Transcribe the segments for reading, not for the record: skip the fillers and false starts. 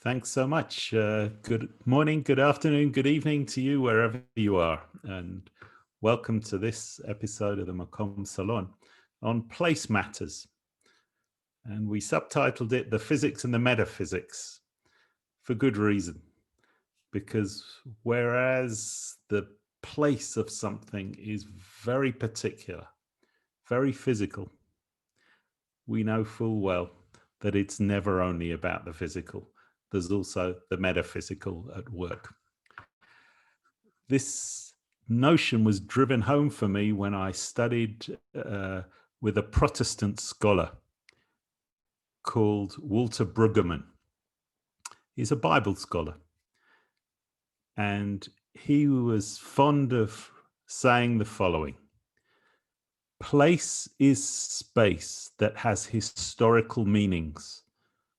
Thanks so much. Good morning, good afternoon, good evening to you, wherever you are. And welcome to this episode of the Makom Salon on place matters. And we subtitled it The Physics and the Metaphysics for good reason. Because whereas the place of something is very particular, very physical, we know full well that it's never only about the physical. There's also the metaphysical at work. This notion was driven home for me when I studied with a Protestant scholar called Walter Brueggemann. He's a Bible scholar. And he was fond of saying the following: place is space that has historical meanings,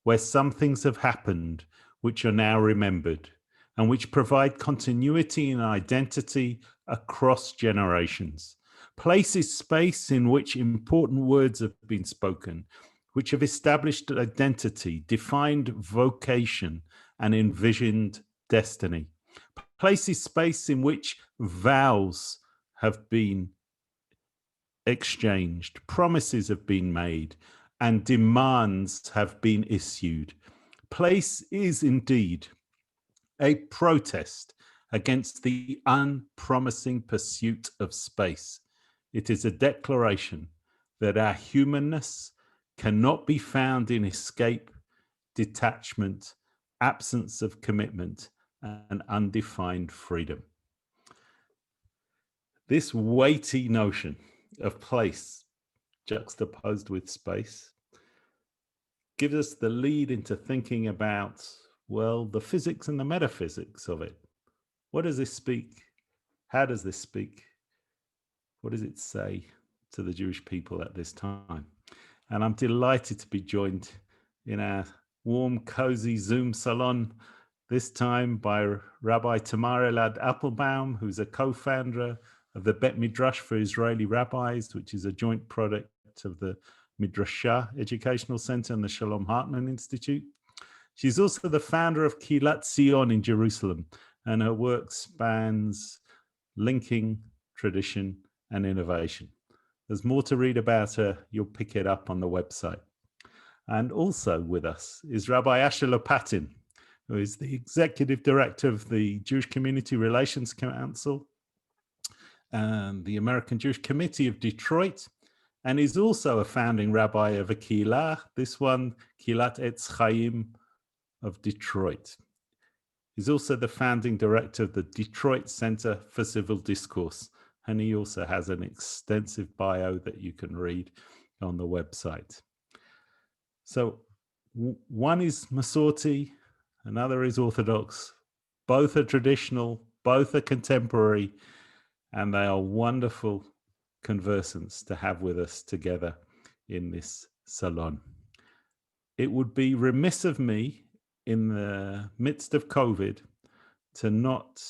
where some things have happened which are now remembered and which provide continuity and identity across generations. Place is space in which important words have been spoken, which have established identity, defined vocation, and envisioned destiny. Place is space in which vows have been exchanged, promises have been made, and demands have been issued. Place is indeed a protest against the unpromising pursuit of space. It is a declaration that our humanness cannot be found in escape, detachment, absence of commitment, and undefined freedom. This weighty notion of place juxtaposed with space gives us the lead into thinking about, well, the physics and the metaphysics of it. What does this speak? How does this speak? What does it say to the Jewish people at this time? And I'm delighted to be joined in our warm, cozy Zoom salon this time by Rabbi Tamar Elad-Appelbaum, who's a co-founder of the Bet Midrash for Israeli Rabbis, which is a joint product of the Midrashah Educational Center and the Shalom Hartman Institute. She's also the founder of Kilat Zion in Jerusalem, and her work spans linking tradition and innovation. There's more to read about her. You'll pick it up on the website. And also with us is Rabbi Lopatin, who is the executive director of the Jewish Community Relations Council and the American Jewish Committee of Detroit, and is also a founding rabbi of a Kehillah, this one, Kilat Etz Chaim of Detroit. He's also the founding director of the Detroit Center for Civil Discourse, and he also has an extensive bio that you can read on the website. So one is Masorti, another is Orthodox. Both are traditional, both are contemporary, and they are wonderful conversants to have with us together in this salon. It would be remiss of me in the midst of COVID to not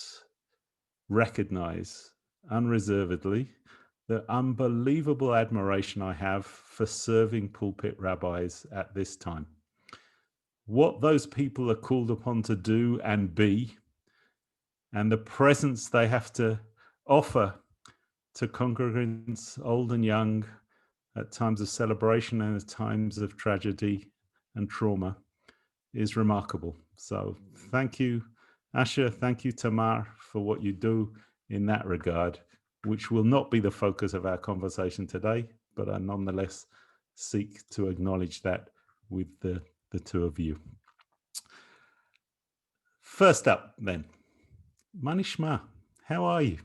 recognize unreservedly the unbelievable admiration I have for serving pulpit rabbis at this time. What those people are called upon to do and be, and the presence they have to offer to congregants old and young at times of celebration and at times of tragedy and trauma is remarkable. So thank you, Asher, thank you, Tamar, for what you do in that regard, which will not be the focus of our conversation today, but I nonetheless seek to acknowledge that with the two of you. First up then, Manishma, how are you?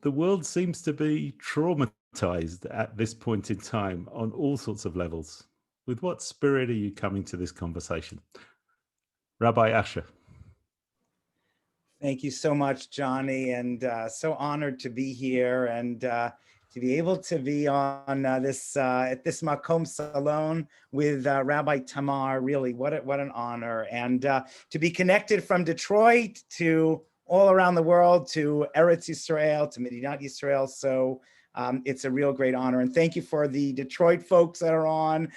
The world seems to be traumatized at this point in time on all sorts of levels. With what spirit are you coming to this conversation? Rabbi Asher. Thank you so much, Jonny, and so honored to be here and to be able to be on at this Makom Salon with Rabbi Tamar. Really, what an honor, and to be connected from Detroit to all around the world, to Eretz Yisrael, to Medinat Yisrael. So it's a real great honor. And thank you for the Detroit folks that are on,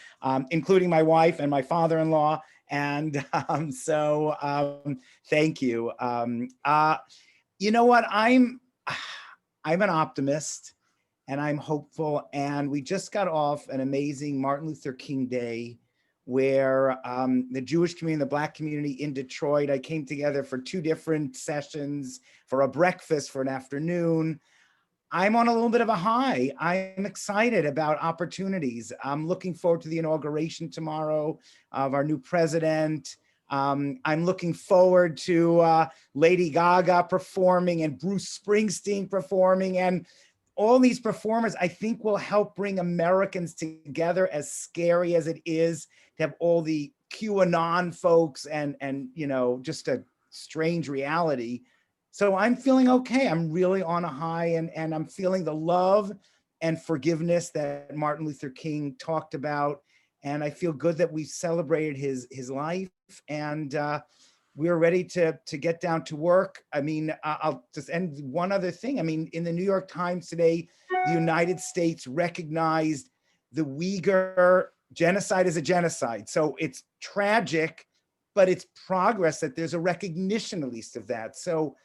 including my wife and my father-in-law, And thank you. You know what? I'm an optimist and I'm hopeful. And we just got off an amazing Martin Luther King Day where the Jewish community and the Black community in Detroit, I came together for 2 different sessions, for a breakfast, for an afternoon. I'm on a little bit of a high. I'm excited about opportunities. I'm looking forward to the inauguration tomorrow of our new president. I'm looking forward to Lady Gaga performing and Bruce Springsteen performing, and all these performers I think will help bring Americans together, as scary as it is to have all the QAnon folks and you know, just a strange reality. So I'm feeling okay. I'm really on a high, and I'm feeling the love and forgiveness that Martin Luther King talked about. And I feel good that we celebrated his life, and we're ready to get down to work. I mean, I'll just end one other thing. I mean, in the New York Times today, the United States recognized the Uyghur genocide as a genocide. So it's tragic, but it's progress that there's a recognition, at least, of that. So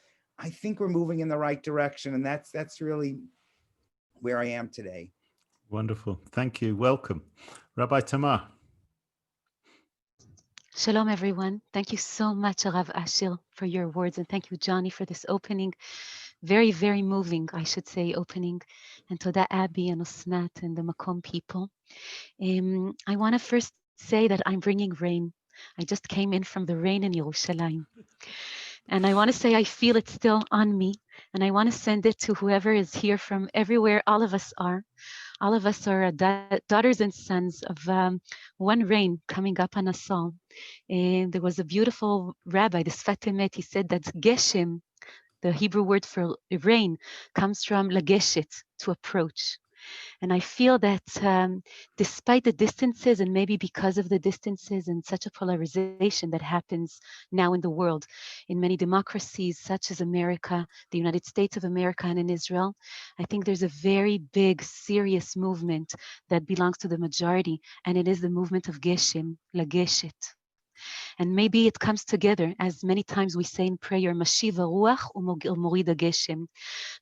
I think we're moving in the right direction, and that's really where I am today. Wonderful. Thank you. Welcome. Rabbi Tamar. Shalom, everyone. Thank you so much, Rav Asher, for your words. And thank you, Jonny, for this opening. Very, very moving, I should say, opening. And to that Abby and Osnat and the Makom people. I want to first say that I'm bringing rain. I just came in from the rain in Yerushalayim. And I want to say I feel it still on me. And I want to send it to whoever is here from everywhere. All of us are. All of us are daughters and sons of one rain coming up on us all. And there was a beautiful rabbi, the Sfat Emet, he said that Geshem, the Hebrew word for rain, comes from lageshet, to approach. And I feel that despite the distances, and maybe because of the distances and such a polarization that happens now in the world, in many democracies such as America, the United States of America, and in Israel, I think there's a very big, serious movement that belongs to the majority, and it is the movement of Geshem, lageshet. And maybe it comes together, as many times we say in prayer, Mashiva Ruach u'Morida Geshem,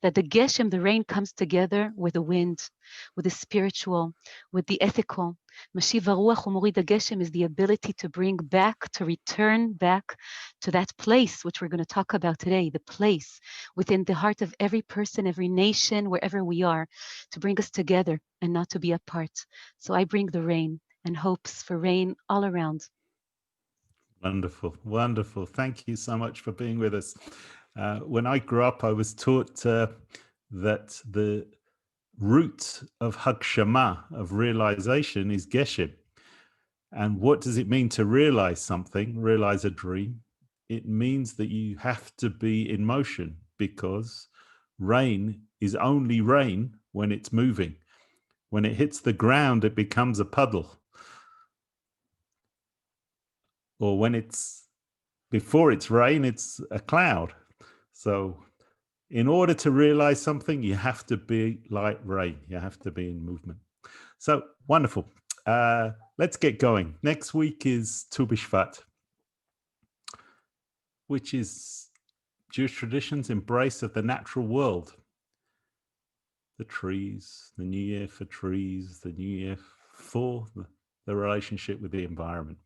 that the Geshem, the rain, comes together with the wind, with the spiritual, with the ethical. Mashiva Ruach u'Morida Geshem is the ability to bring back, to return back to that place, which we're going to talk about today, the place within the heart of every person, every nation, wherever we are, to bring us together and not to be apart. So I bring the rain and hopes for rain all around. Wonderful. Wonderful. Thank you so much for being with us. When I grew up, I was taught that the root of Hagshama, of realization, is Geshem. And what does it mean to realize something, realize a dream? It means that you have to be in motion, because rain is only rain when it's moving. When it hits the ground, it becomes a puddle. Or when before it's rain, it's a cloud. So in order to realize something, you have to be like rain. You have to be in movement. So wonderful. Let's get going. Next week is Tu B'Shvat, which is Jewish tradition's embrace of the natural world. The trees, the new year for trees, the new year for the relationship with the environment.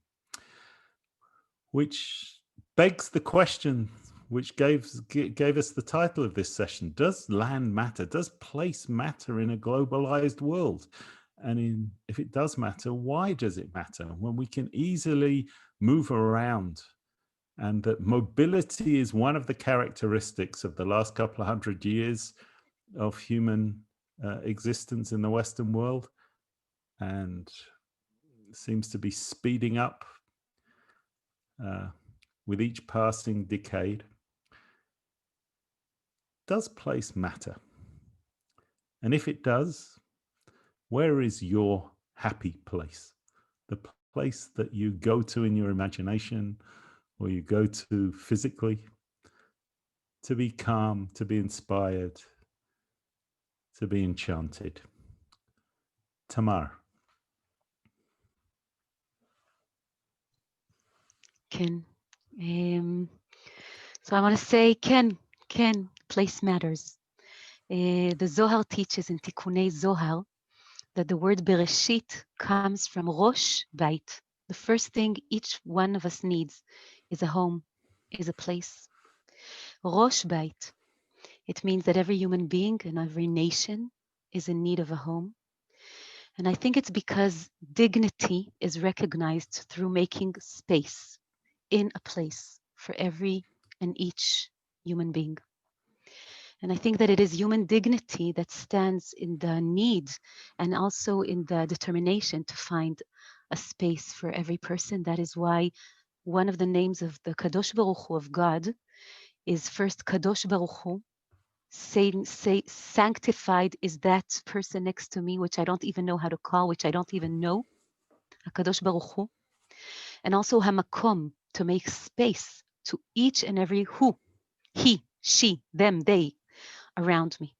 Which begs the question, which gave us the title of this session: does land matter? Does place matter in a globalized world? And if it does matter, why does it matter when we can easily move around? And that mobility is one of the characteristics of the last couple of 100 years of human existence in the Western world, and seems to be speeding up with each passing decade. Does place matter? And if it does, where is your happy place? The place that you go to in your imagination, or you go to physically, to be calm, to be inspired, to be enchanted. Tamar. Ken. So I want to say, Ken, place matters. The Zohar teaches in Tikkunei Zohar that the word Bereshit comes from Rosh Bait. The first thing each one of us needs is a home, is a place. Rosh Bait. It means that every human being and every nation is in need of a home. And I think it's because dignity is recognized through making space in a place for every and each human being. And I think that it is human dignity that stands in the need and also in the determination to find a space for every person. That is why one of the names of the Kadosh Baruch Hu of God is first Kadosh Baruch Hu. Say, sanctified is that person next to me, which I don't even know how to call, which I don't even know. HaKadosh Baruch Hu. And also Hamakom, to make space to each and every who, he, she, them, they around me.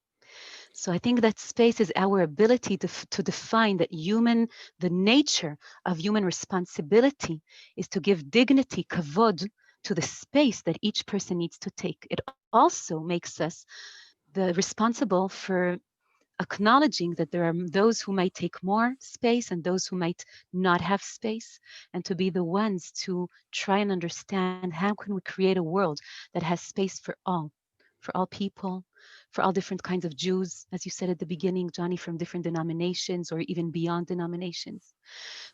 So I think that space is our ability to define that the nature of human responsibility is to give dignity, kavod, to the space that each person needs to take. It also makes us the responsible for acknowledging that there are those who might take more space and those who might not have space, and to be the ones to try and understand how can we create a world that has space for all people, for all different kinds of Jews, as you said at the beginning, Jonny, from different denominations or even beyond denominations,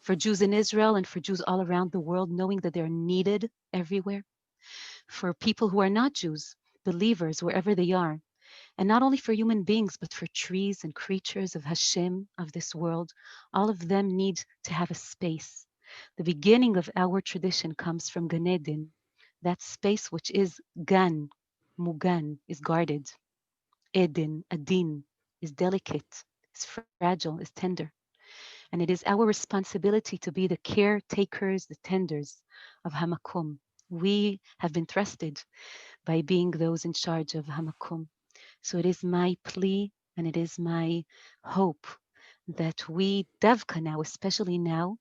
for Jews in Israel and for Jews all around the world, knowing that they're needed everywhere, for people who are not Jews, believers, wherever they are, and not only for human beings, but for trees and creatures of Hashem, of this world. All of them need to have a space. The beginning of our tradition comes from Gan Eden, that space which is Gan, Mugan, is guarded. Eden, Adin, is delicate, is fragile, is tender. And it is our responsibility to be the caretakers, the tenders of Hamakom. We have been trusted by being those in charge of Hamakom. So it is my plea and it is my hope that we, Davka now, especially now,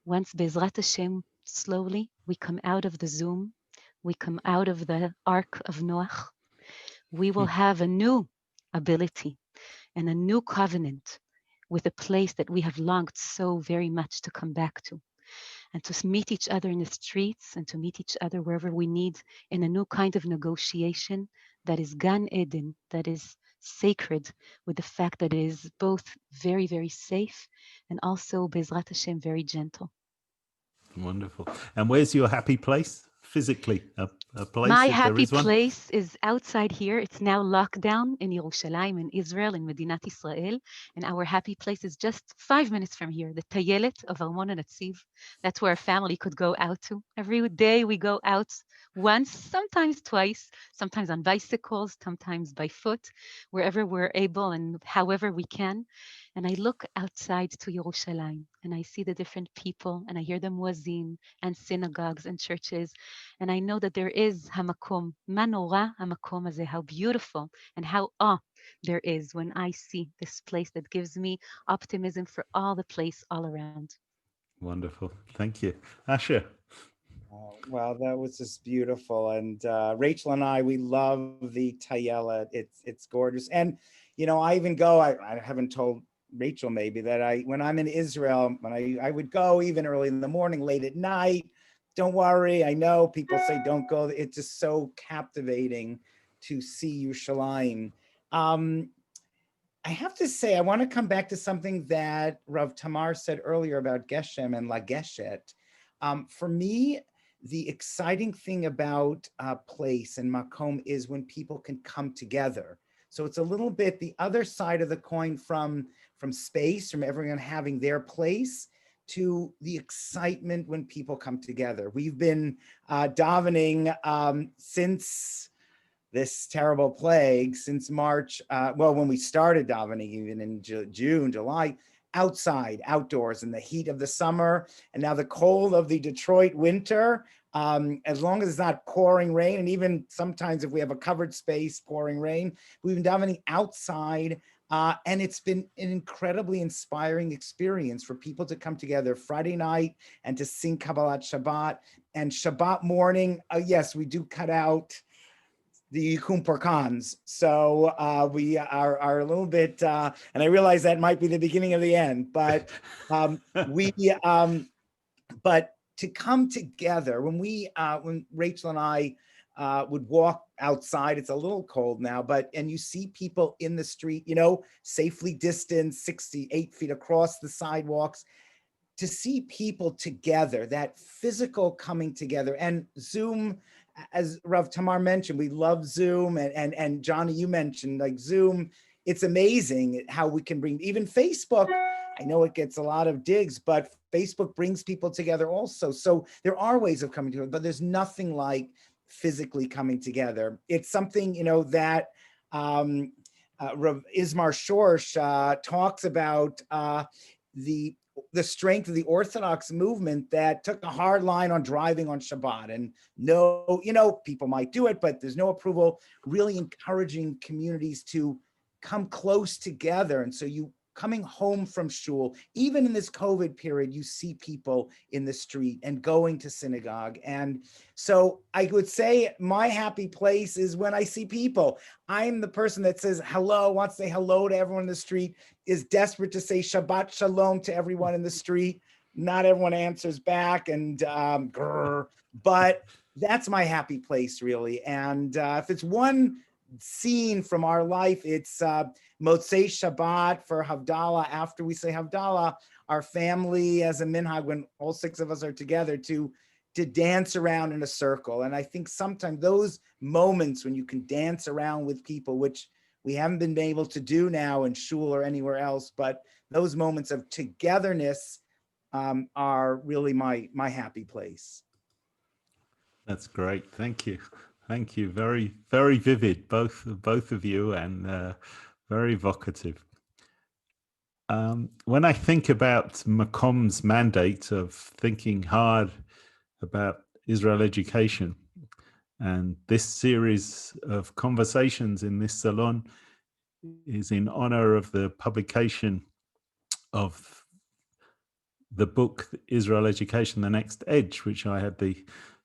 once Bezrat Hashem, slowly, we come out of the Zoom, we come out of the Ark of Noach, we will have a new ability and a new covenant with a place that we have longed so very much to come back to, and to meet each other in the streets and to meet each other wherever we need in a new kind of negotiation that is Gan Eden, that is sacred, with the fact that it is both very, very safe and also, Bezrat Hashem, very gentle. Wonderful. And where's your happy place physically? A place, My if there happy is one? place is outside here. It's now lockdown in Yerushalayim, in Israel, in Medinat Israel. And our happy place is just 5 minutes from here, the Tayelet of Armon Netziv. That's where our family could go out to. Every day we go out once, sometimes twice, sometimes on bicycles, sometimes by foot, wherever we're able and however we can. And I look outside to Yerushalayim and I see the different people and I hear the muezzin and synagogues and churches. And I know that there is Hamakom, Manora Hamakom Hazeh, how beautiful and how awe there is when I see this place that gives me optimism for all the place all around. Wonderful. Thank you. Asher. Wow, that was just beautiful. And Rachel and I, we love the Tayela. It's gorgeous. And, you know, I even go, I haven't told Rachel maybe that when I'm in Israel, when I would go even early in the morning, late at night. Don't worry, I know people say don't go. It's just so captivating to see Yerushalayim. I have to say, I want to come back to something that Rav Tamar said earlier about Geshem and Lageshet. For me, the exciting thing about place and Makom is when people can come together. So it's a little bit the other side of the coin from space, from everyone having their place, to the excitement when people come together. We've been davening since this terrible plague, since March, well, when we started davening, even in June, July, outside, outdoors in the heat of the summer, and now the cold of the Detroit winter, as long as it's not pouring rain, and even sometimes if we have a covered space, pouring rain, we've been davening outside And it's been an incredibly inspiring experience for people to come together Friday night and to sing Kabbalat Shabbat. And Shabbat morning, yes, we do cut out the Yikum Porkans. So we are a little bit, and I realize that might be the beginning of the end, but but to come together, when Rachel and I would walk outside, it's a little cold now, and you see people in the street, safely distanced 68 feet across the sidewalks, to see people together, that physical coming together. And Zoom, as Rav Tamar mentioned, we love Zoom, and Jonny, you mentioned like Zoom. It's amazing how we can bring, even Facebook, I know it gets a lot of digs, but Facebook brings people together also. So there are ways of coming together, but there's nothing like physically coming together. It's something, that Ismar Shorsh talks about, the strength of the Orthodox movement that took a hard line on driving on Shabbat. And no, people might do it, but there's no approval, really encouraging communities to come close together. And so you coming home from shul, even in this COVID period, you see people in the street and going to synagogue. And so I would say my happy place is when I see people. I'm the person that says hello, wants to say hello to everyone in the street, is desperate to say Shabbat Shalom to everyone in the street. Not everyone answers back, and but that's my happy place, really. And if it's one scene from our life, it's Motzei Shabbat for Havdalah. After we say Havdalah, our family as a minhag, when all 6 of us are together, to dance around in a circle. And I think sometimes those moments when you can dance around with people, which we haven't been able to do now in shul or anywhere else, but those moments of togetherness are really my happy place. That's great. Thank you. Thank you. Very, very vivid, both of you, and very evocative. When I think about Makom's mandate of thinking hard about Israel education, and this series of conversations in this salon is in honor of the publication of the book Israel Education, The Next Edge, which I had the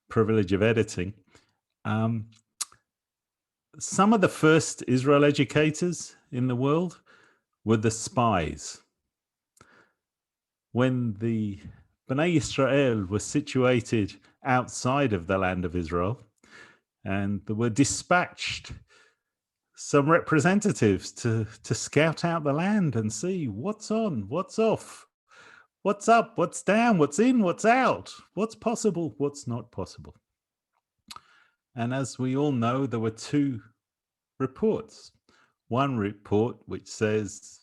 privilege of editing. Some of the first Israel educators in the world were the spies. When the Bnei Israel were situated outside of the land of Israel, and there were dispatched some representatives to scout out the land and see what's on, what's off, what's up, what's down, what's in, what's out, what's possible, what's not possible. And as we all know, there were 2 reports. One report which says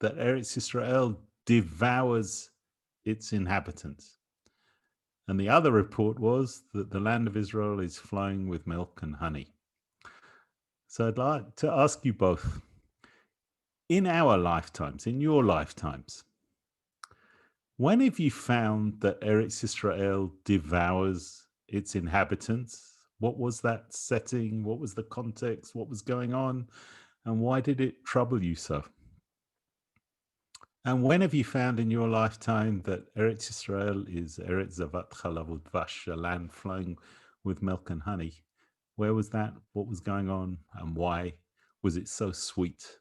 that Eretz Israel devours its inhabitants. And the other report was that the land of Israel is flowing with milk and honey. So I'd like to ask you both, in our lifetimes, in your lifetimes, when have you found that Eretz Israel devours its inhabitants? What was that setting? What was the context? What was going on? And why did it trouble you so? And when have you found in your lifetime that Eretz Israel is Eretz Zavat Chalav Udvash, a land flowing with milk and honey? Where was that? What was going on? And why was it so sweet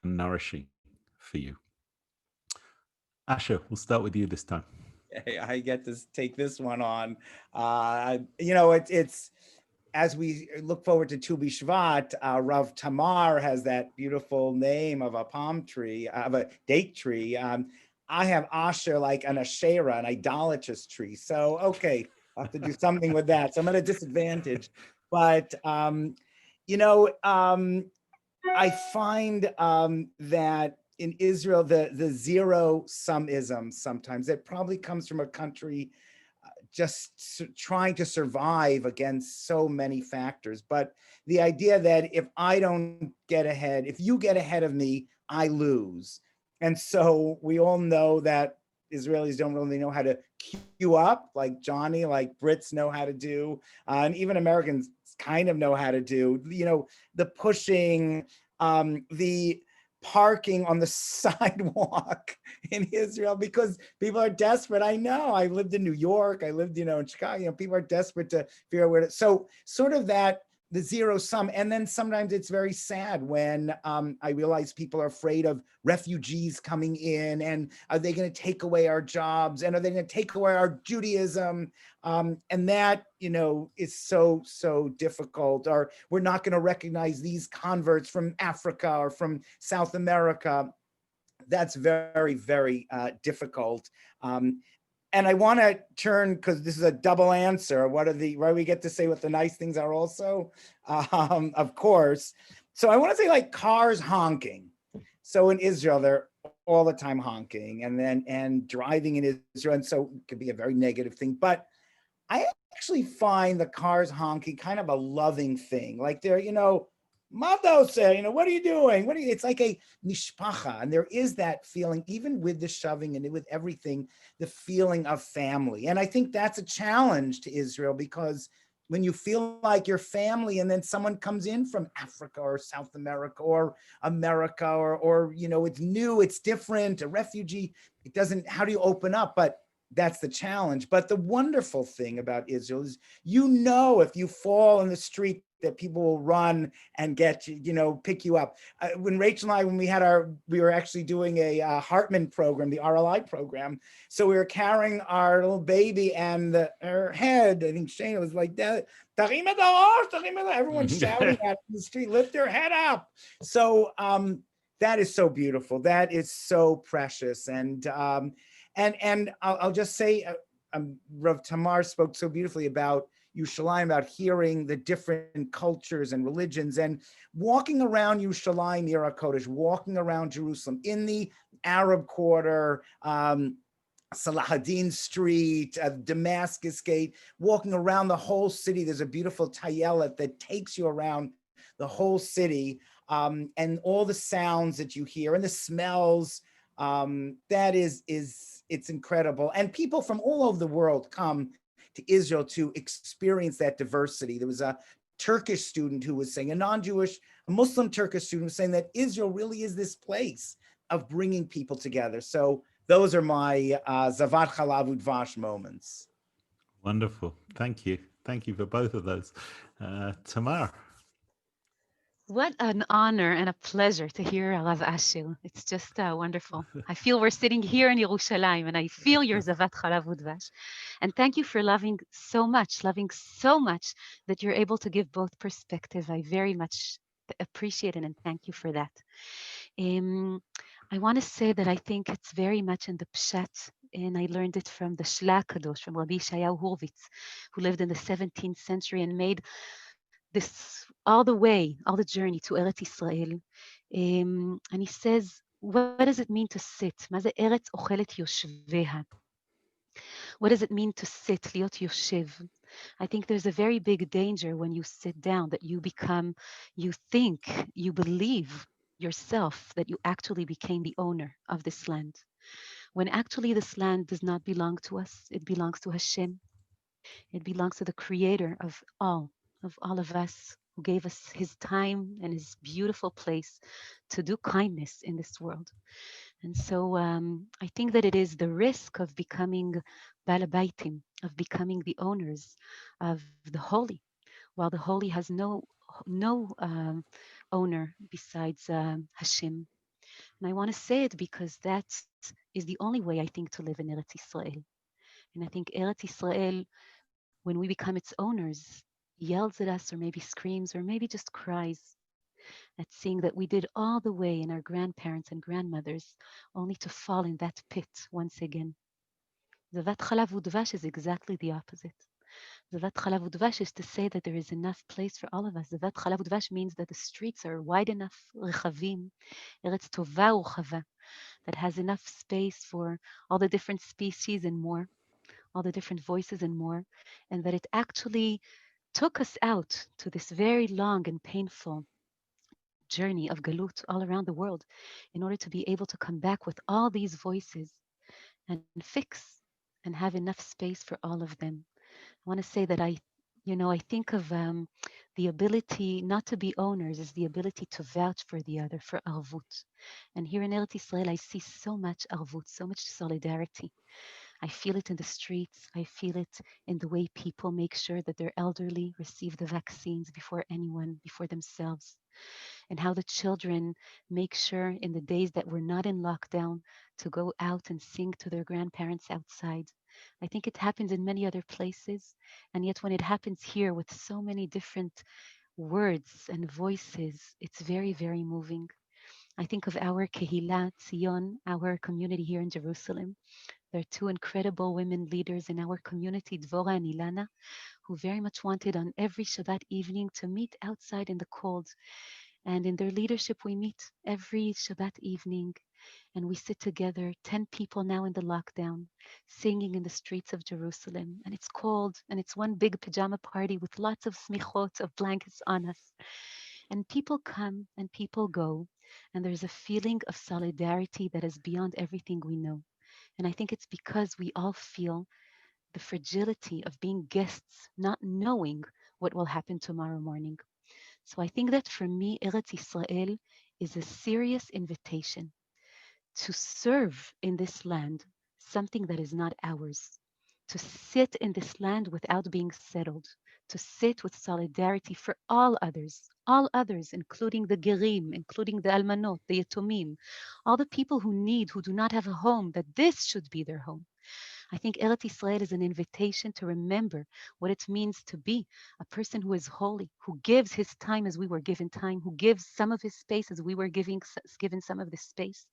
and nourishing for you? Asher, we'll start with you this time. I get to take this one on. It's as we look forward to Tu B'Shvat, Rav Tamar has that beautiful name of a palm tree, of a date tree. I have Asher like an Asherah, an idolatrous tree. So, okay, I'll have to do something with that. So I'm at a disadvantage. But, I find that in Israel, the zero-summism sometimes, it probably comes from a country just trying to survive against so many factors. But the idea that if I don't get ahead, if you get ahead of me, I lose. And so we all know that Israelis don't really know how to queue up like Jonny, like Brits know how to do, and even Americans kind of know how to do, the pushing, the parking on the sidewalk in Israel because people are desperate. I know. I lived in New York. I lived, in Chicago. People are desperate to figure out where to. So sort of that, the zero sum. And then sometimes it's very sad when I realize people are afraid of refugees coming in, and are they going to take away our jobs, and are they going to take away our Judaism? And that, is so difficult. Or we're not going to recognize these converts from Africa or from South America. That's very, very difficult. And I want to turn, because this is a double answer. Why we get to say what the nice things are also, of course. So I want to say, like, cars honking. So in Israel, they're all the time honking, and driving in Israel. And so it could be a very negative thing. But I actually find the cars honking kind of a loving thing. Like, they're, Mavdose, what are you doing? It's like a mishpacha. And there is that feeling, even with the shoving and with everything, the feeling of family. And I think that's a challenge to Israel, because when you feel like your family and then someone comes in from Africa or South America or America, or it's new, it's different, a refugee, how do you open up? But that's the challenge. But the wonderful thing about Israel is, if you fall in the street, that people will run and get you, pick you up. When Rachel and I, we were actually doing a Hartman program, the RLI program. So we were carrying our little baby, and her head, I think Shana was like that. Everyone's shouting at the street, lift your head up. So that is so beautiful. That is so precious. And I'll just say, Rav Tamar spoke so beautifully about Yerushalayim, about hearing the different cultures and religions, and walking around Yerushalayim, Yer HaKodesh, walking around Jerusalem in the Arab Quarter, Salahuddin Street, Damascus Gate, walking around the whole city. There's a beautiful tayelet that takes you around the whole city, and all the sounds that you hear and the smells. That it's incredible. And people from all over the world come to Israel to experience that diversity. There was a Turkish student who was saying, a Muslim Turkish student was saying that Israel really is this place of bringing people together. So those are my Zavat Chalav Udvash moments. Wonderful. Thank you. Thank you for both of those. Tamar. What an honor and a pleasure to hear Rav Ashil. It's just wonderful. I feel we're sitting here in Yerushalayim, and I feel your Zavat Chalav Udvash. And thank you for loving so much that you're able to give both perspective. I very much appreciate it, and thank you for that. I want to say that I think it's very much in the Pshat, and I learned it from the Shla Kadosh, from Rabbi Yeshayahu Horvitz, who lived in the 17th century and made this all the journey to Eretz Israel. And he says, what does it mean to sit? מה זה ארץ אוכלת יושביה? What does it mean to sit, להיות יושב? I think there's a very big danger when you sit down, that you think, you believe yourself that you actually became the owner of this land. When actually this land does not belong to us, it belongs to Hashem. It belongs to the creator of all of us, who gave us his time and his beautiful place to do kindness in this world. And so I think that it is the risk of becoming balabaitim, of becoming the owners of the holy, while the holy has no owner besides Hashem. And I want to say it because that is the only way, I think, to live in Eretz Israel. And I think Eretz Israel, when we become its owners, yells at us, or maybe screams, or maybe just cries at seeing that we did all the way in our grandparents and grandmothers only to fall in that pit once again. Zavat Chalav Udvash is exactly the opposite. Zavat Chalav Udvash is to say that there is enough place for all of us. Zavat Chalav Udvash means that the streets are wide enough, rechavim, Eretz Tova Uchava, that has enough space for all the different species and more, all the different voices and more, and that it actually took us out to this very long and painful journey of galut all around the world in order to be able to come back with all these voices and fix and have enough space for all of them. I want to say that I think of The ability not to be owners is the ability to vouch for the other, for arvut. And here in Eretz Israel, I see so much arvut, so much solidarity. I feel it in the streets. I feel it in the way people make sure that their elderly receive the vaccines before anyone, before themselves, and how the children make sure in the days that we're not in lockdown to go out and sing to their grandparents outside. I think it happens in many other places, and yet when it happens here with so many different words and voices, it's very, very moving. I think of our Kehillah Tzion, our community here in Jerusalem. There are two incredible women leaders in our community, Dvora and Ilana, who very much wanted on every Shabbat evening to meet outside in the cold. And in their leadership, we meet every Shabbat evening and we sit together, 10 people now in the lockdown, singing in the streets of Jerusalem. And it's cold and it's one big pajama party with lots of smichot, of blankets on us. And people come and people go. And there's a feeling of solidarity that is beyond everything we know. And I think it's because we all feel the fragility of being guests, not knowing what will happen tomorrow morning. So I think that for me, Eretz Israel is a serious invitation to serve in this land something that is not ours, to sit in this land without being settled, to sit with solidarity for all others, including the Gerim, including the Almanot, the Yatomim, all the people who need, who do not have a home, that this should be their home. I think Eretz Israel is an invitation to remember what it means to be a person who is holy, who gives his time as we were given time, who gives some of his space as we were given some of this space.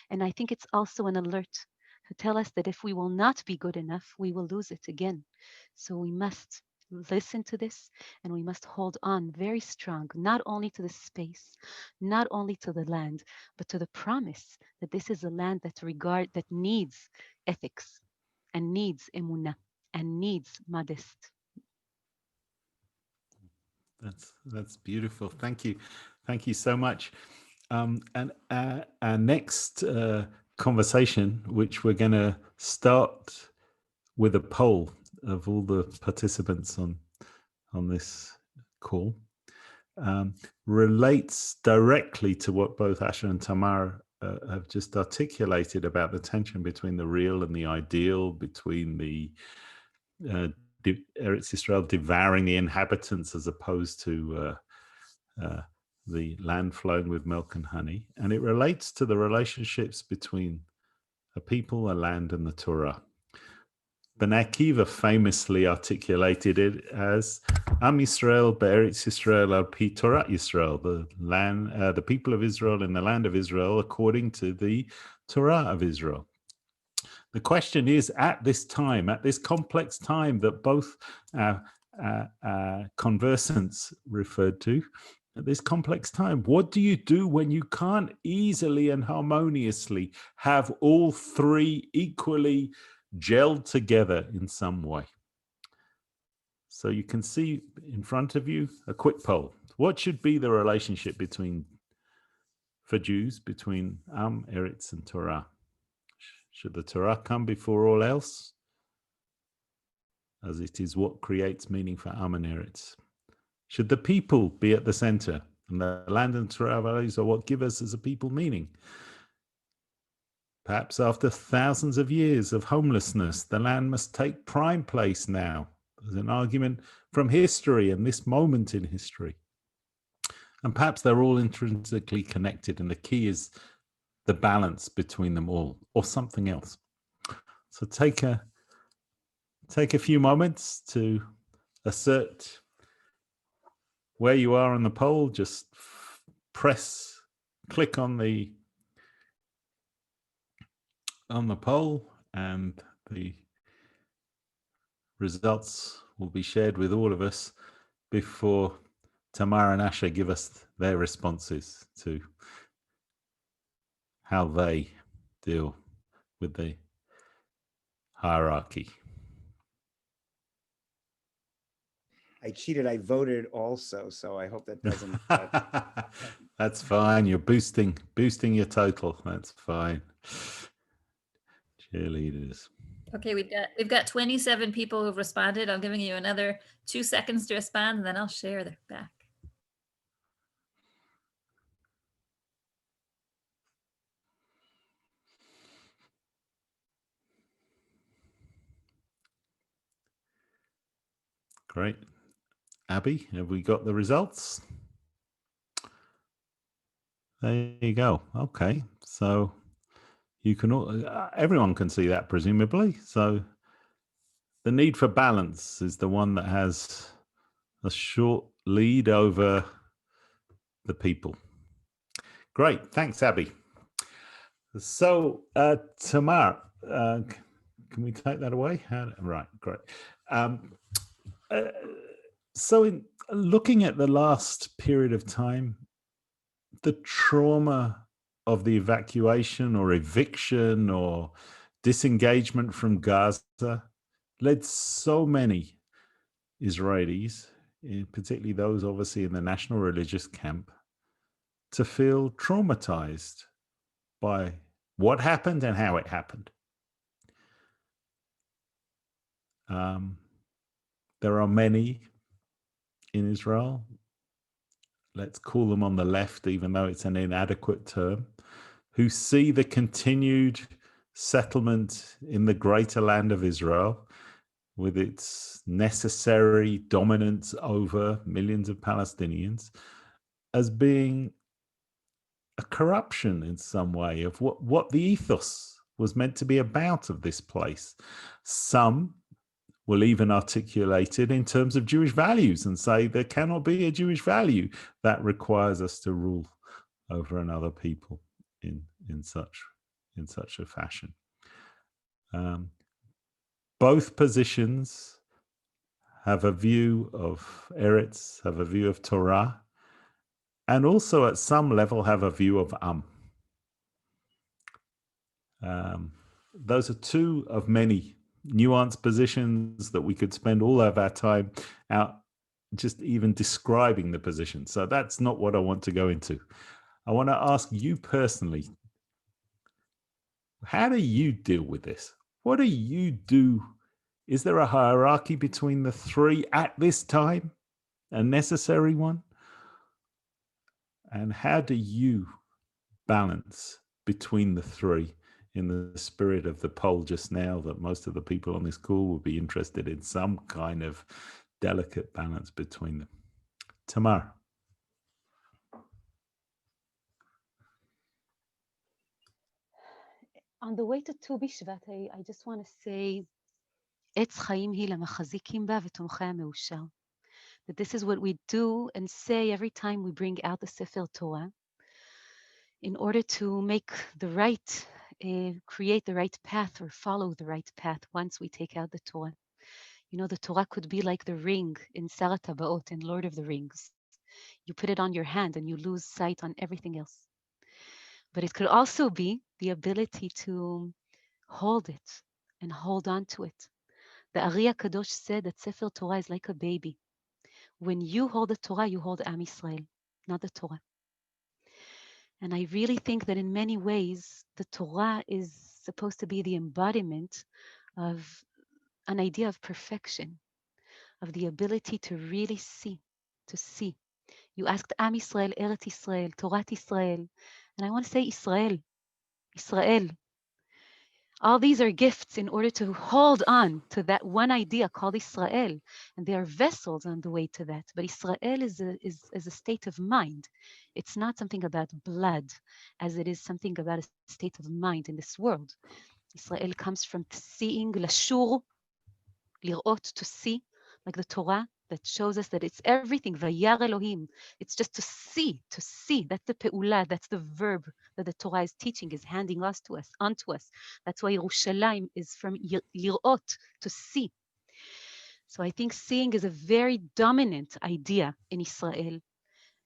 And I think it's also an alert to tell us that if we will not be good enough, we will lose it again. So we must listen to this and we must hold on very strong, not only to the space, not only to the land, but to the promise that this is a land that needs ethics and needs emunah and needs modest. That's beautiful. Thank you so much. And our next conversation, which we're going to start with a poll of all the participants on this call, relates directly to what both Asher and Tamar have just articulated about the tension between the real and the ideal, between the Eretz Israel devouring the inhabitants as opposed to the land flowing with milk and honey. And it relates to the relationships between a people, a land, and the Torah. Bnei Akiva famously articulated it as Am Yisrael be'eretz Yisrael al pi Torah Yisrael, the people of Israel in the land of Israel according to the Torah of Israel. The question is, at this time, at this complex time that both conversants referred to, at this complex time, what do you do when you can't easily and harmoniously have all three equally gelled together in some way? So you can see in front of you a quick poll. What should be the relationship for Jews between Am, Eretz, and Torah? Should the Torah come before all else, as it is what creates meaning for Am and Eretz? Should the people be at the center, and the land and Torah values are what give us as a people meaning? Perhaps after thousands of years of homelessness, the land must take prime place now. There's an argument from history and this moment in history. And perhaps they're all intrinsically connected, and the key is the balance between them all, or something else. So take a few moments to assert where you are on the poll. Just click on the poll, and the results will be shared with all of us before Tamar and Asher give us their responses to how they deal with the hierarchy. I cheated. I voted also, so I hope that doesn't. That's fine. You're boosting your total. That's fine. Cheerleaders. Okay, we've got 27 people who've responded. I'm giving you another 2 seconds to respond, and then I'll share them back. Great. Abby, have we got the results? There you go. Okay. So you can everyone can see that, presumably. So the need for balance is the one that has a short lead over the people. Great. Thanks, Abby. So, Tamar, can we take that away? Right. Great. So in looking at the last period of time, the trauma of the evacuation or eviction or disengagement from Gaza led so many Israelis, particularly those obviously in the national religious camp, to feel traumatized by what happened and how it happened. There are many in Israel, let's call them on the left, even though it's an inadequate term, who see the continued settlement in the greater land of Israel with its necessary dominance over millions of Palestinians as being a corruption in some way of what the ethos was meant to be about of this place. Some will even articulate it in terms of Jewish values and say there cannot be a Jewish value that requires us to rule over another people in such a fashion. Both positions have a view of Eretz, have a view of Torah, and also at some level have a view of Those are two of many nuanced positions that we could spend all of our time out just even describing the position. So that's not what I want to go into. I want to ask you personally, how do you deal with this? What do you do? Is there a hierarchy between the three at this time, a necessary one? And how do you balance between the three in the spirit of the poll just now that most of the people on this call will be interested in some kind of delicate balance between them? Tamar. On the way to Tu B'Shvat, I just want to say, עץ חיים היא למחזיקים בה ותומכיה מאושר. That this is what we do and say every time we bring out the Sefer Torah in order to make the right, create the right path or follow the right path once we take out the Torah. You know, the Torah could be like the ring in Sarah Tabaot in Lord of the Rings. You put it on your hand and you lose sight on everything else. But it could also be the ability to hold it and hold on to it. The Ari Kadosh said that Sefer Torah is like a baby. When you hold the Torah, you hold Am Yisrael, not the Torah. And I really think that in many ways, the Torah is supposed to be the embodiment of an idea of perfection, of the ability to really see, to see. You asked Am Yisrael, Eretz Yisrael, Torat Yisrael, and I want to say Israel, Israel. All these are gifts in order to hold on to that one idea called Israel, and they are vessels on the way to that. But Israel is a state of mind. It's not something about blood, as it is something about a state of mind in this world. Israel comes from seeing, lashur, lirot, to see, like the Torah that shows us that it's everything, vayar Elohim. It's just to see, to see. That's the pe'ula, that's the verb that the Torah is teaching, is handing us to us, onto us. That's why Yerushalayim is from lirot, to see. So I think seeing is a very dominant idea in Israel.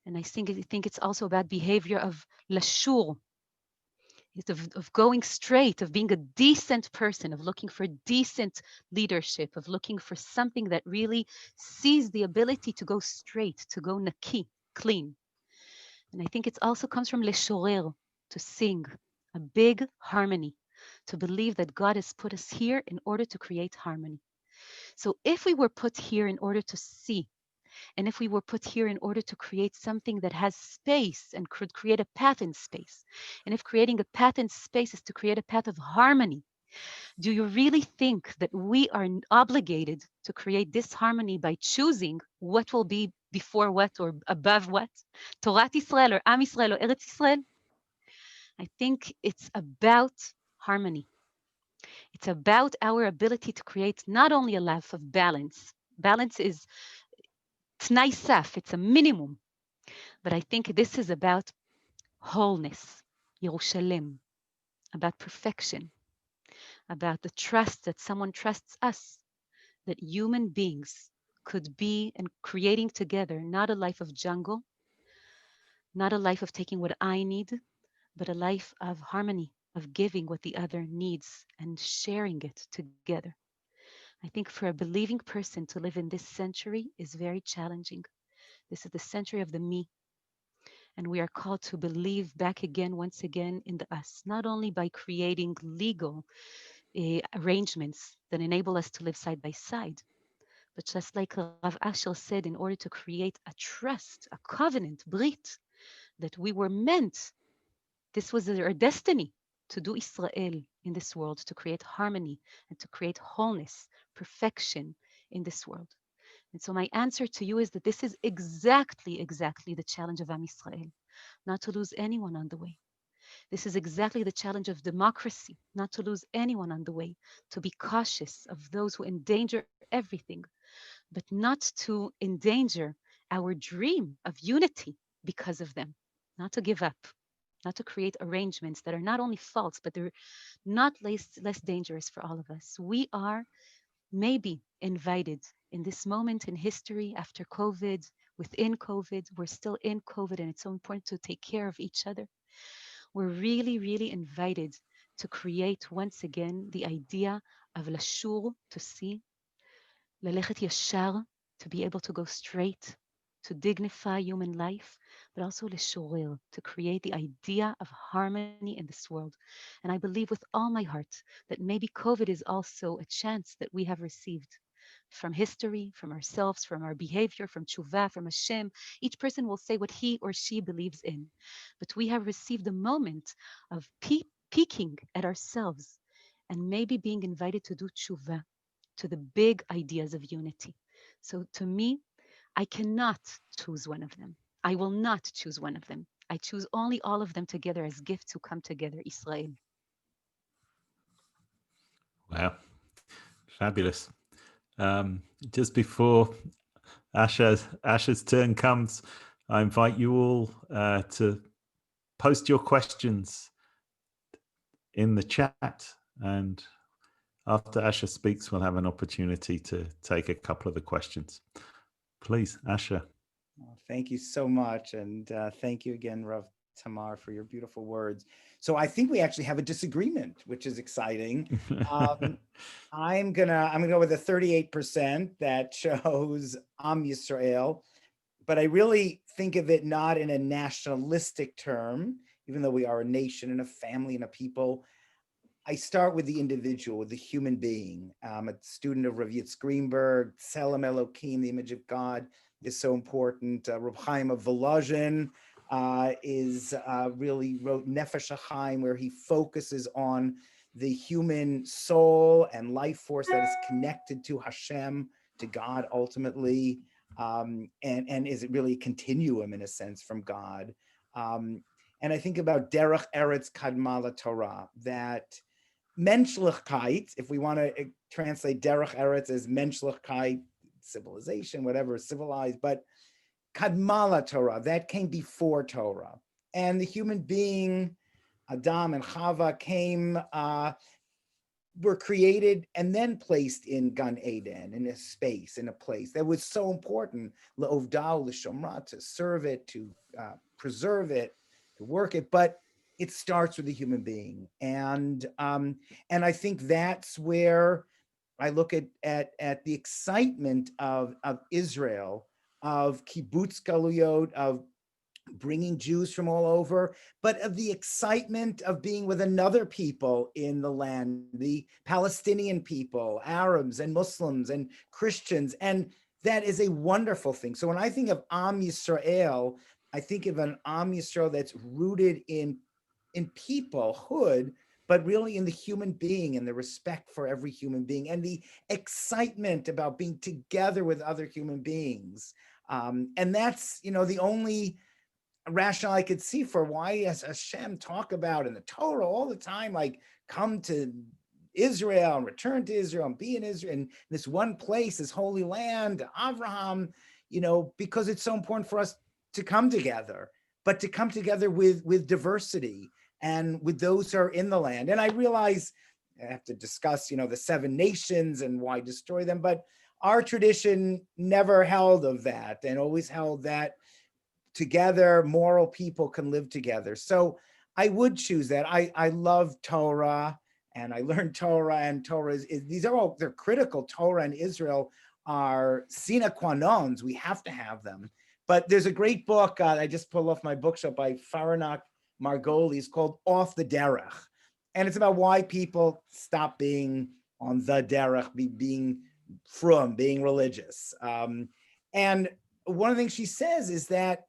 And I think it's also about behavior of lashur, of going straight, of being a decent person, of looking for decent leadership, of looking for something that really sees the ability to go straight, to go naki, clean. And I think it also comes from leshorer, to sing, a big harmony, to believe that God has put us here in order to create harmony. So if we were put here in order to see, and if we were put here in order to create something that has space and could create a path in space, and if creating a path in space is to create a path of harmony, do you really think that we are obligated to create this harmony by choosing what will be before what or above what? Torat Israel or Am Israel or Eretz Israel? I think it's about harmony. It's about our ability to create not only a life of balance. Balance is tnai saf, it's a minimum. But I think this is about wholeness, Yerushalem, about perfection, about the trust that someone trusts us, that human beings could be and creating together not a life of jungle, not a life of taking what I need, but a life of harmony, of giving what the other needs and sharing it together. I think for a believing person to live in this century is very challenging. This is the century of the me. And we are called to believe back again, once again, in the us, not only by creating legal arrangements that enable us to live side by side, but just like Rav Asher said, in order to create a trust, a covenant, brit, that we were meant, this was our destiny, to do Israel in this world, to create harmony and to create wholeness, perfection in this world. And so my answer to you is that this is exactly the challenge of Am Israel, not to lose anyone on the way. This is exactly the challenge of democracy, not to lose anyone on the way, to be cautious of those who endanger everything, but not to endanger our dream of unity because of them, not to give up, not to create arrangements that are not only false, but they're not less dangerous for all of us. We are maybe invited in this moment in history after COVID, within COVID, we're still in COVID, and it's so important to take care of each other. We're really invited to create once again the idea of lashur, to see, ללכת ישר, to be able to go straight, to dignify human life, but also לשורר, to create the idea of harmony in this world. And I believe with all my heart that maybe COVID is also a chance that we have received from history, from ourselves, from our behavior, from tshuva, from Hashem. Each person will say what he or she believes in. But we have received a moment of peeking at ourselves and maybe being invited to do tshuva, to the big ideas of unity. So to me, I cannot choose one of them. I will not choose one of them. I choose only all of them together as gifts who come together, Israel. Wow, fabulous. Just before Asher's turn comes, I invite you all to post your questions in the chat, and after Asher speaks, we'll have an opportunity to take a couple of the questions. Please, Asher. Well, thank you so much. And thank you again, Rav Tamar, for your beautiful words. So I think we actually have a disagreement, which is exciting. I'm gonna go with a 38% that shows Am Yisrael, but I really think of it not in a nationalistic term, even though we are a nation and a family and a people. I start with the individual, with the human being. I'm a student of Rav Yitzchak Greenberg, Tselem Elokim, the image of God, is so important. Reb Chaim of Volozhin really wrote Nefesh HaChaim, where he focuses on the human soul and life force that is connected to Hashem, to God ultimately, and is it really a continuum in a sense from God. And I think about Derech Eretz Kadma Torah, that Menschlichkeit, if we want to translate Derech Eretz as Menschlichkeit, civilization, whatever, civilized, but Kadmala Torah, that came before Torah. And the human being, Adam and Chava, were created and then placed in Gan Eden, in a space, in a place that was so important, Le'ovdal, L'shomra, to serve it, to preserve it, to work it, but it starts with the human being. And I think that's where I look at the excitement of Israel, of kibbutz galuyot, of bringing Jews from all over, but of the excitement of being with another people in the land, the Palestinian people, Arabs and Muslims and Christians. And that is a wonderful thing. So when I think of Am Yisrael, I think of an Am Yisrael that's rooted in peoplehood, but really in the human being and the respect for every human being and the excitement about being together with other human beings. And that's, the only rationale I could see for why as Hashem talk about in the Torah all the time, like come to Israel and return to Israel and be in Israel and this one place, this holy land, Abraham, because it's so important for us to come together, but to come together with diversity and with those who are in the land. And I realize I have to discuss, the 7 nations and why destroy them, but our tradition never held of that and always held that together, moral people can live together. So I would choose that. I love Torah and I learned Torah, and Torah these are all, they're critical. Torah and Israel are sine qua nons. We have to have them. But there's a great book I just pulled off my bookshelf by Farinach Margolies called Off the Derech. And it's about why people stop being on the derech, being religious. And one of the things she says is that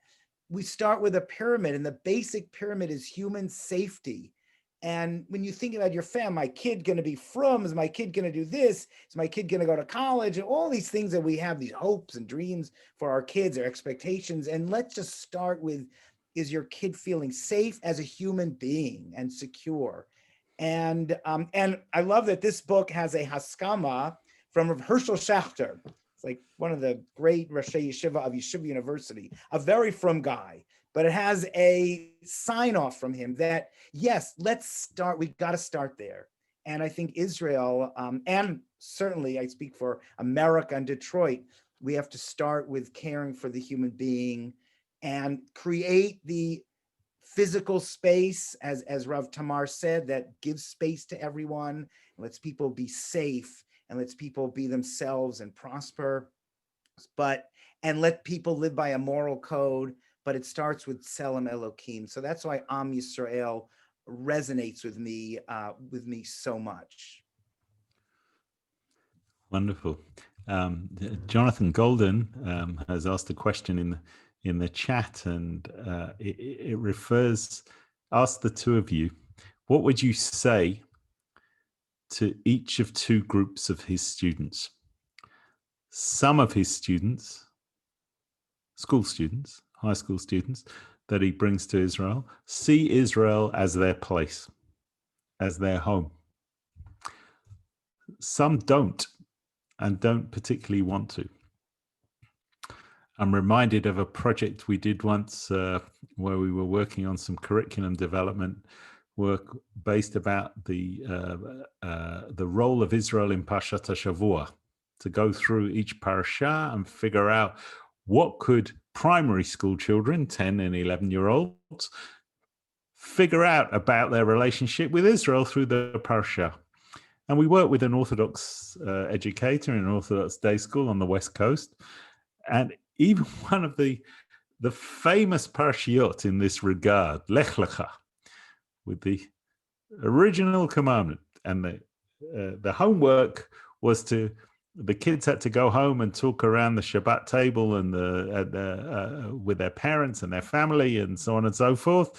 we start with a pyramid, and the basic pyramid is human safety. And when you think about your family, my kid going to be frum? Is my kid going to do this? Is my kid going to go to college? And all these things that we have, these hopes and dreams for our kids, our expectations. And let's just start with, is your kid feeling safe as a human being and secure? And I love that this book has a haskama from Rav Herschel Schachter. It's like one of the great Roshei Yeshiva of Yeshiva University, a very frum guy, but it has a sign off from him that, yes, let's start, we got to start there. And I think Israel, and certainly I speak for America and Detroit, we have to start with caring for the human being and create the physical space, as Rav Tamar said, that gives space to everyone, and lets people be safe, and lets people be themselves and prosper, and let people live by a moral code, but it starts with Tselem Elokim. So that's why Am Yisrael resonates with me so much. Wonderful. Jonathan Golden has asked a question in the chat, and it asks the two of you, what would you say to each of 2 groups of his students? Some of his students, school students, high school students, that he brings to Israel, see Israel as their place, as their home. Some don't, and don't particularly want to. I'm reminded of a project we did once where we were working on some curriculum development work based about the role of Israel in Parshat HaShavua, to go through each parasha and figure out what could primary school children, 10 and 11-year-olds, figure out about their relationship with Israel through the parasha. And we worked with an Orthodox educator in an Orthodox day school on the West Coast. And even one of the famous parashiot in this regard, Lech Lecha, with the original commandment, and the homework was the kids had to go home and talk around the Shabbat table and with their parents and their family and so on and so forth.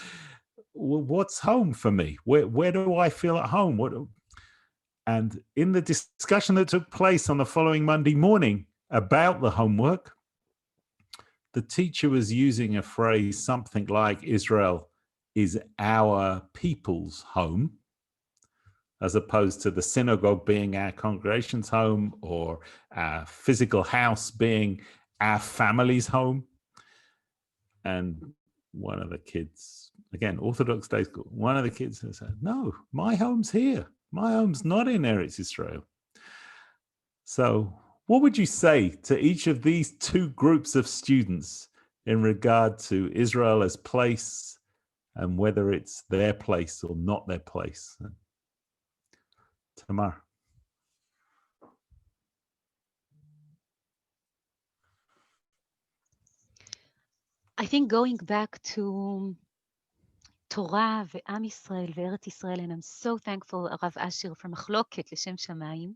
Well, what's home for me? Where do I feel at home? And in the discussion that took place on the following Monday morning about the homework, the teacher was using a phrase something like, Israel is our people's home, as opposed to the synagogue being our congregation's home, or our physical house being our family's home. And one of the kids, again, Orthodox day school, one of the kids said, no, my home's here. My home's not in Eretz Israel. So what would you say to each of these 2 groups of students in regard to Israel as place and whether it's their place or not their place? Tamar. I think going back to Torah ועם ישראל וארץ ישראל, and I'm so thankful, הרב אשר, for מחלוקת לשם שמיים.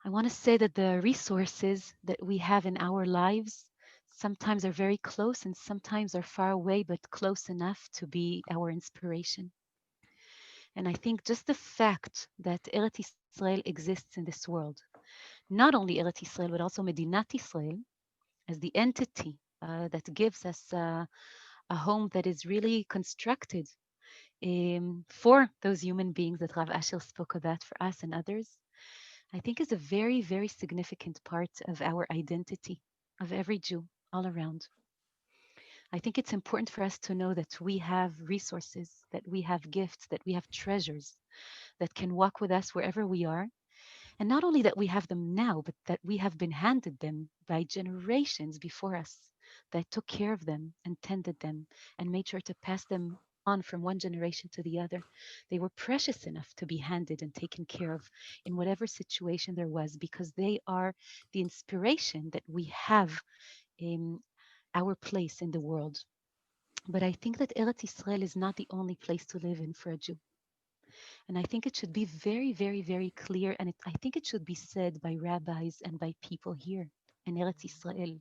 I want to say that the resources that we have in our lives sometimes are very close and sometimes are far away, but close enough to be our inspiration. And I think just the fact that Eretz Israel exists in this world, not only Eretz Israel, but also Medinat Israel, as the entity that gives us a home that is really constructed for those human beings that Rav Asher spoke about, for us and others, I think is a very, very significant part of our identity, of every Jew all around. I think it's important for us to know that we have resources, that we have gifts, that we have treasures that can walk with us wherever we are. And not only that we have them now, but that we have been handed them by generations before us that took care of them and tended them and made sure to pass them on from one generation to the other. They were precious enough to be handed and taken care of in whatever situation there was, because they are the inspiration that we have in our place in the world. But I think that Eretz Israel is not the only place to live in for a Jew. And I think it should be very, very, very clear. And I think it should be said by rabbis and by people here in Eretz Israel,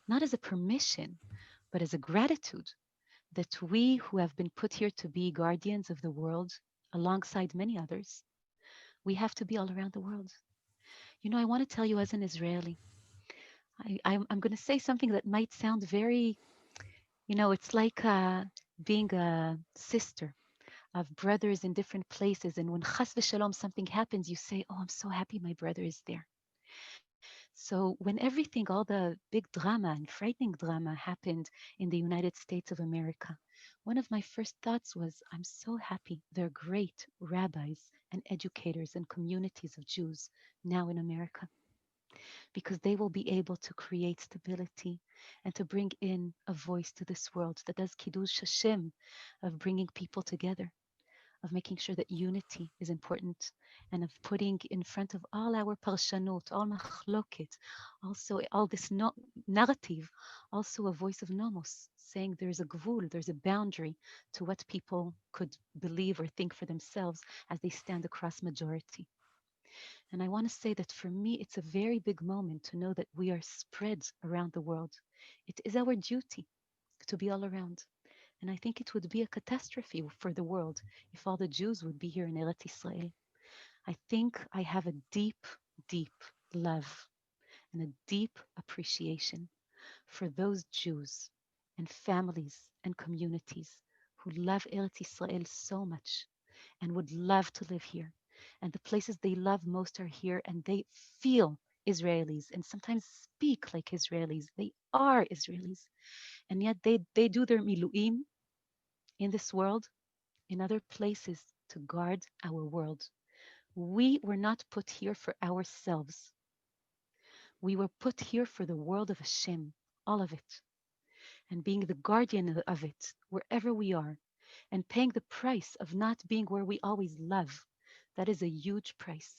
not as a permission, but as a gratitude that we who have been put here to be guardians of the world alongside many others, we have to be all around the world. You know, I want to tell you as an Israeli, I'm going to say something that might sound very, you know, it's like being a sister of brothers in different places. And when chas v'shalom something happens, you say, oh, I'm so happy my brother is there. So when everything, all the big drama and frightening drama happened in the United States of America, one of my first thoughts was, I'm so happy there are great rabbis and educators and communities of Jews now in America, because they will be able to create stability and to bring in a voice to this world that does Kiddush Hashem, of bringing people together, of making sure that unity is important, and of putting in front of all our parshanot, all machloket, also all this narrative, also a voice of nomos, saying there's a gvul, there's a boundary to what people could believe or think for themselves as they stand across majority. And I want to say that for me, it's a very big moment to know that we are spread around the world. It is our duty to be all around. And I think it would be a catastrophe for the world if all the Jews would be here in Eretz Israel. I think I have a deep, deep love and a deep appreciation for those Jews and families and communities who love Eretz Israel so much and would love to live here. And the places they love most are here, and they feel Israelis and sometimes speak like Israelis. They are Israelis. And yet they do their miluim in this world, in other places, to guard our world. We were not put here for ourselves. We were put here for the world of Hashem, all of it, and being the guardian of it wherever we are, and paying the price of not being where we always love. That is a huge price.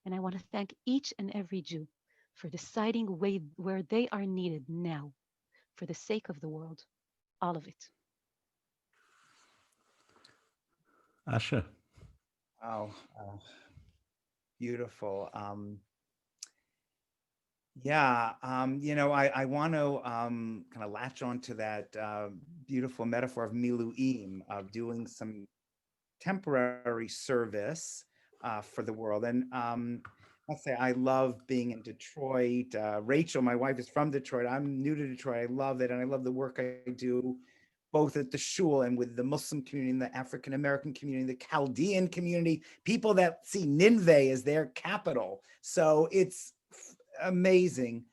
And I want to thank each and every Jew for deciding where they are needed now for the sake of the world, all of it. Asher. Oh, beautiful. You know, I want to kind of latch on to that beautiful metaphor of miluim, of doing some temporary service for the world. And I'll say I love being in Detroit. Rachel, my wife, is from Detroit. I'm new to Detroit. I love it. And I love the work I do, both at the shul and with the Muslim community, and the African-American community, the Chaldean community, people that see Nineveh as their capital. So it's amazing.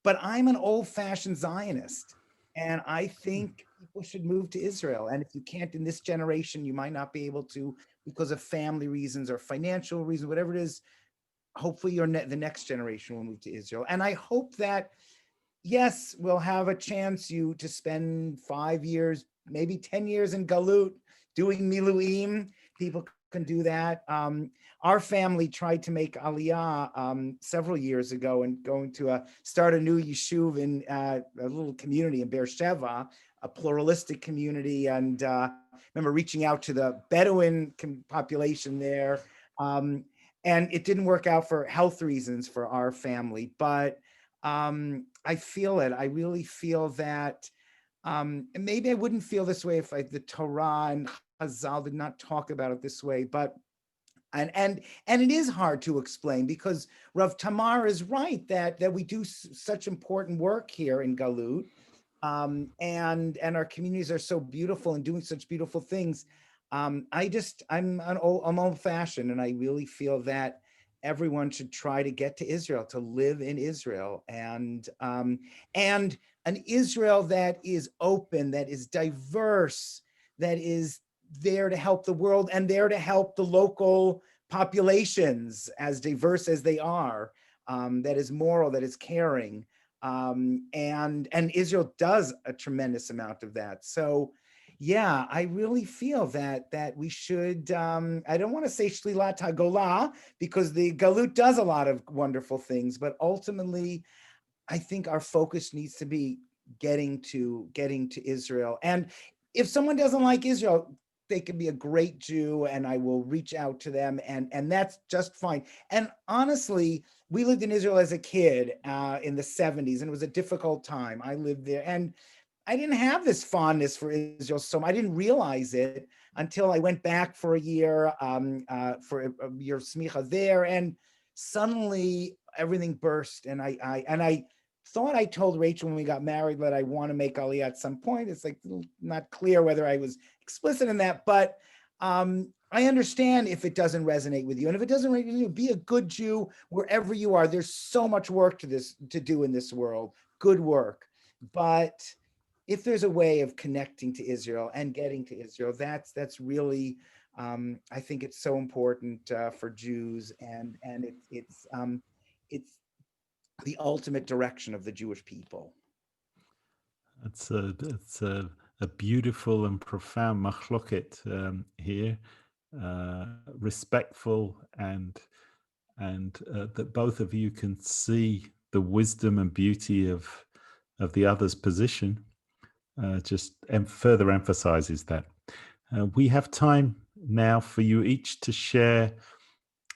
But I'm an old-fashioned Zionist, and I think people should move to Israel. And if you can't in this generation, you might not be able to because of family reasons or financial reasons, whatever it is. Hopefully the next generation will move to Israel. And I hope that, yes, we'll have a chance to spend 5 years, maybe 10 years in Galut doing Miluim. People can do that. Our family tried to make Aliyah several years ago and going to start a new yeshuv in a little community in Beersheba, a pluralistic community. And remember reaching out to the Bedouin population there. And it didn't work out for health reasons for our family. But I feel it. I really feel that. And maybe I wouldn't feel this way if the Torah and Chazal did not talk about it this way, but and it is hard to explain because Rav Tamar is right that we do such important work here in Galut, and our communities are so beautiful and doing such beautiful things. I'm old-fashioned, and I really feel that everyone should try to get to Israel, to live in Israel, and an Israel that is open, that is diverse, that is there to help the world and there to help the local populations, as diverse as they are, that is moral, that is caring. And Israel does a tremendous amount of that. So yeah, I really feel that we should, I don't want to say Shlilat HaGolah, because the Galut does a lot of wonderful things, but ultimately, I think our focus needs to be getting to Israel. And if someone doesn't like Israel, they can be a great Jew, and I will reach out to them, and that's just fine. And honestly, we lived in Israel as a kid in the 70s, and it was a difficult time. I lived there, and I didn't have this fondness for Israel, so I didn't realize it until I went back for a year for a year of smicha there, and suddenly everything burst. And I thought I told Rachel when we got married that I want to make Aliyah at some point. It's like not clear whether I was explicit in that, but I understand if it doesn't resonate with you. And if it doesn't resonate with you, be a good Jew wherever you are. There's so much work to do in this world, good work. But if there's a way of connecting to Israel and getting to Israel, that's really, I think it's so important for Jews, and it's the ultimate direction of the Jewish people. It's a beautiful and profound machloket here, respectful, and that both of you can see the wisdom and beauty of the other's position. Just further emphasizes that. We have time now for you each to share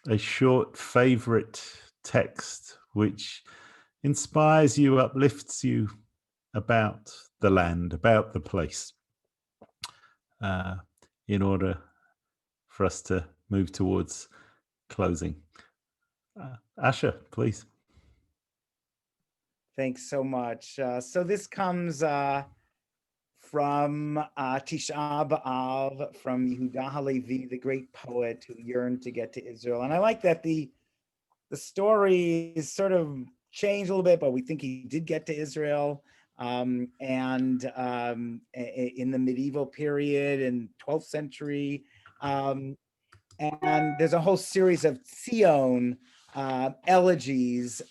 a short favorite text which inspires you, uplifts you about the land, about the place, in order for us to move towards closing. Asher, please. Thanks so much. So this comes from Tisha B'Av, from Yehuda Halevi, the great poet who yearned to get to Israel. And I like that the story is sort of changed a little bit, but we think he did get to Israel. And in the medieval period in 12th century. And there's a whole series of Tzion elegies,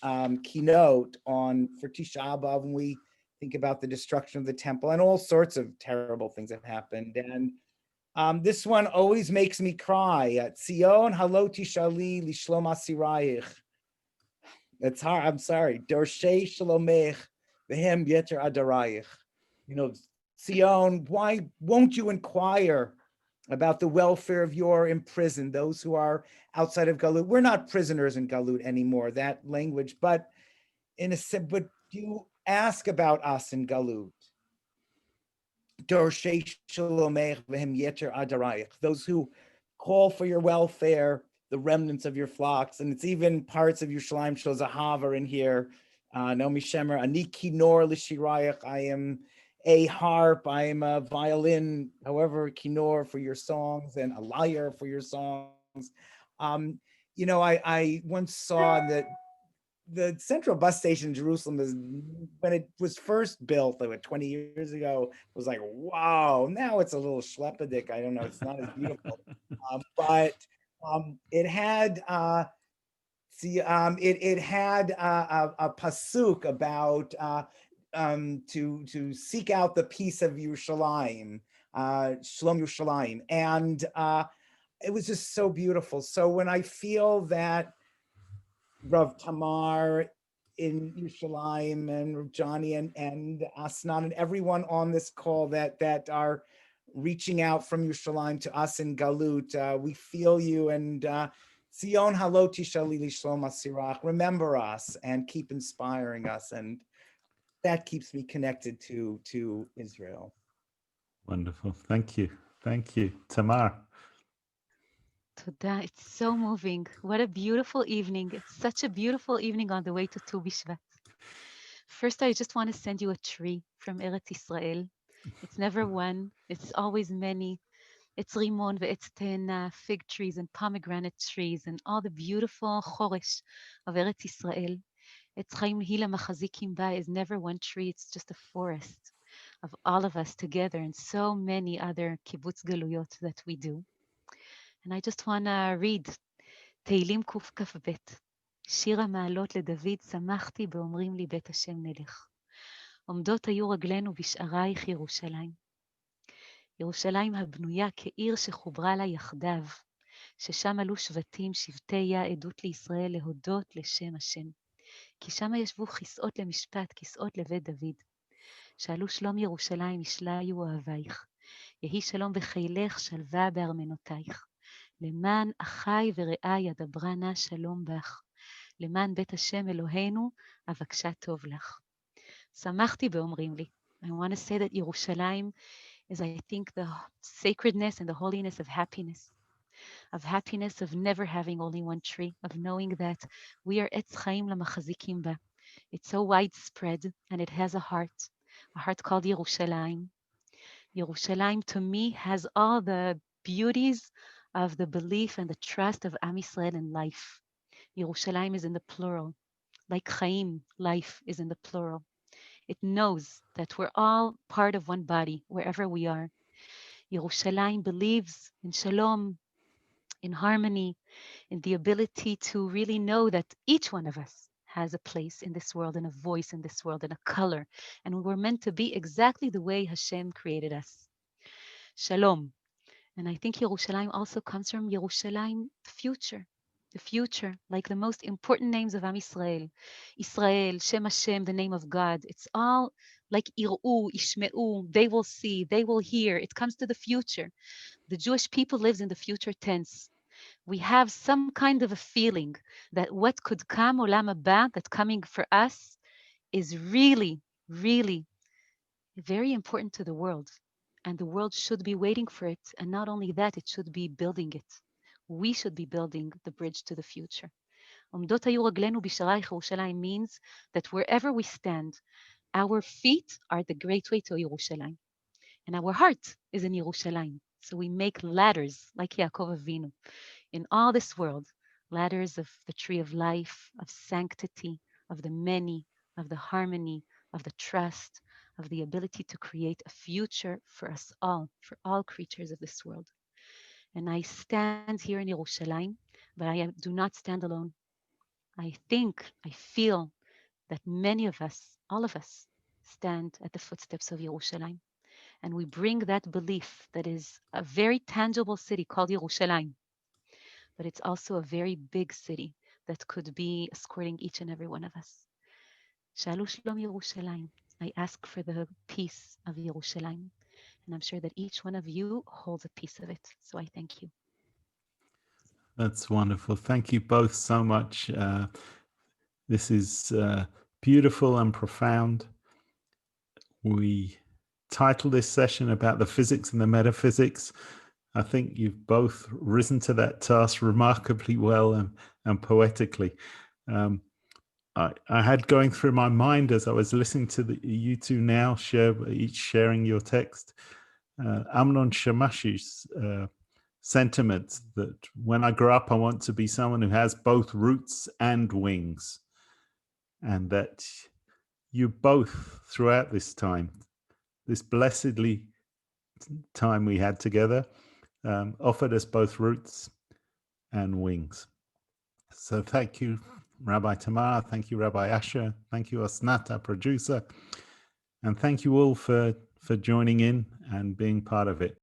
keynote for Tisha B'Av, when we think about the destruction of the temple and all sorts of terrible things that happened. And this one always makes me cry. Tzion halo tishali lishlom asirayich. It's hard, I'm sorry. Dorshei shalomech v'hem yeter adarayich. You know, Tzion, why won't you inquire about the welfare of your imprisoned, those who are outside of Galut? We're not prisoners in Galut anymore, that language, but but you ask about us in Galut. Dorshei shalomech v'hem yeter adarayich. Those who call for your welfare, the remnants of your flocks, and it's even parts of Yerushalayim Shel Zahav are in here. Naomi Shemer, ani kinor l'shirayach. I am a harp, I am a violin, however, kinor for your songs, and a lyre for your songs. You know, I once saw that the central bus station in Jerusalem is, when it was first built, like 20 years ago, it was like, wow. Now it's a little schleppedick. I don't know. It's not as beautiful, but it had it had a pasuk about to seek out the peace of Yerushalayim, Shalom Yerushalayim, and it was just so beautiful. So when I feel that Rav Tamar in Yerushalayim and Rav Jonny and Asnan and everyone on this call that are reaching out from Yerushalayim to us in Galut, we feel you, and Zion haloti shalili shlom asirach. Remember us and keep inspiring us, and that keeps me connected to Israel. Wonderful. Thank you. Thank you. Tamar. Toda, it's so moving. What a beautiful evening. It's such a beautiful evening on the way to Tu B'Shvat. First, I just want to send you a tree from Eretz Israel. It's never one, it's always many. It's rimon ve'etz te'ena, fig trees and pomegranate trees and all the beautiful choresh of Eretz Israel. Etz Chaim Hila Machazikim Ba is never one tree, it's just a forest of all of us together and so many other kibbutz galuyot that we do. And I just want to read תהילים קכ"ב. שיר המעלות לדוד, שמחתי באומרים לי בית השם נלך. עומדות היו רגלינו בשערייך ירושלים. ירושלים הבנויה כעיר שחוברה לה יחדיו, ששם עלו שבטים, שבטי עדות לישראל להודות לשם השם. כי שם ישבו כסאות למשפט, כסאות לבית דוד. שאלו שלום ירושלים, ישליו אוהבייך. יהי שלום בחילך, שלווה בארמנותייך. למען אחי ורעי אדברה נא שלום בך. למען בית השם אלוהינו, אבקשה טוב לך. שמחתי באומרים לי. I want to say that ירושלים is, I think, the sacredness and the holiness of happiness of never having only one tree, of knowing that we are Etz Chaim Lamachazikim Ba. It's so widespread and it has a heart called Yerushalayim. Yerushalayim to me has all the beauties of the belief and the trust of Am Yisrael in life. Yerushalayim is in the plural, like Chaim, life is in the plural. It knows that we're all part of one body, wherever we are. Yerushalayim believes in shalom, in harmony, in the ability to really know that each one of us has a place in this world and a voice in this world and a color. And we're meant to be exactly the way Hashem created us. Shalom. And I think Yerushalayim also comes from Yerushalayim, the future, like the most important names of Am Yisrael. Israel, Shem Hashem, the name of God. It's all like Ir'u, Ishme'u, they will see, they will hear. It comes to the future. The Jewish people lives in the future tense. We have some kind of a feeling that what could come, Olam Haba, that coming for us is really, really very important to the world. And the world should be waiting for it. And not only that, it should be building it. We should be building the bridge to the future. עומדות היו רגלינו בשערייך ירושלים means that wherever we stand, our feet are the great way to Yerushalayim. And our heart is in Yerushalayim. So we make ladders like Yaakov Avinu in all this world, ladders of the tree of life, of sanctity, of the many, of the harmony, of the trust, of the ability to create a future for us all, for all creatures of this world. And I stand here in Yerushalayim, but I do not stand alone. I think, I feel that many of us, all of us, stand at the footsteps of Yerushalayim. And we bring that belief that is a very tangible city called Yerushalayim, but it's also a very big city that could be escorting each and every one of us. Shalu Shalom Yerushalayim. I ask for the peace of Yerushalayim, and I'm sure that each one of you holds a piece of it. So I thank you. That's wonderful. Thank you both so much. This is beautiful and profound. We titled this session about the physics and the metaphysics. I think you've both risen to that task remarkably well and poetically. I had going through my mind as I was listening to you two now each sharing your text, Amnon Shamashi's sentiment that when I grow up, I want to be someone who has both roots and wings. And that you both, throughout this time, this blessedly time we had together, offered us both roots and wings. So thank you, Rabbi Tamar. Thank you, Rabbi Asher. Thank you, Asnat, our producer. And thank you all for joining in and being part of it.